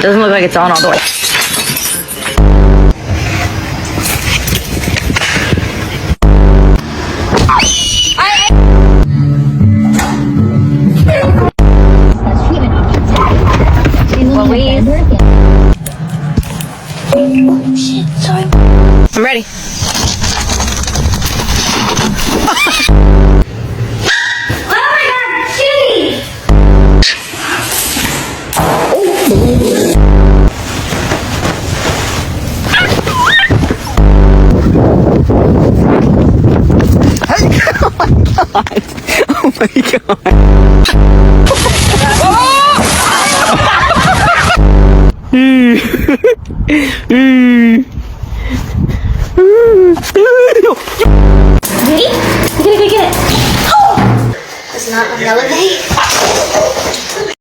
Doesn't look like it's on all the way. I'm ready. Oh my god. Ready? Get it. It's not another day.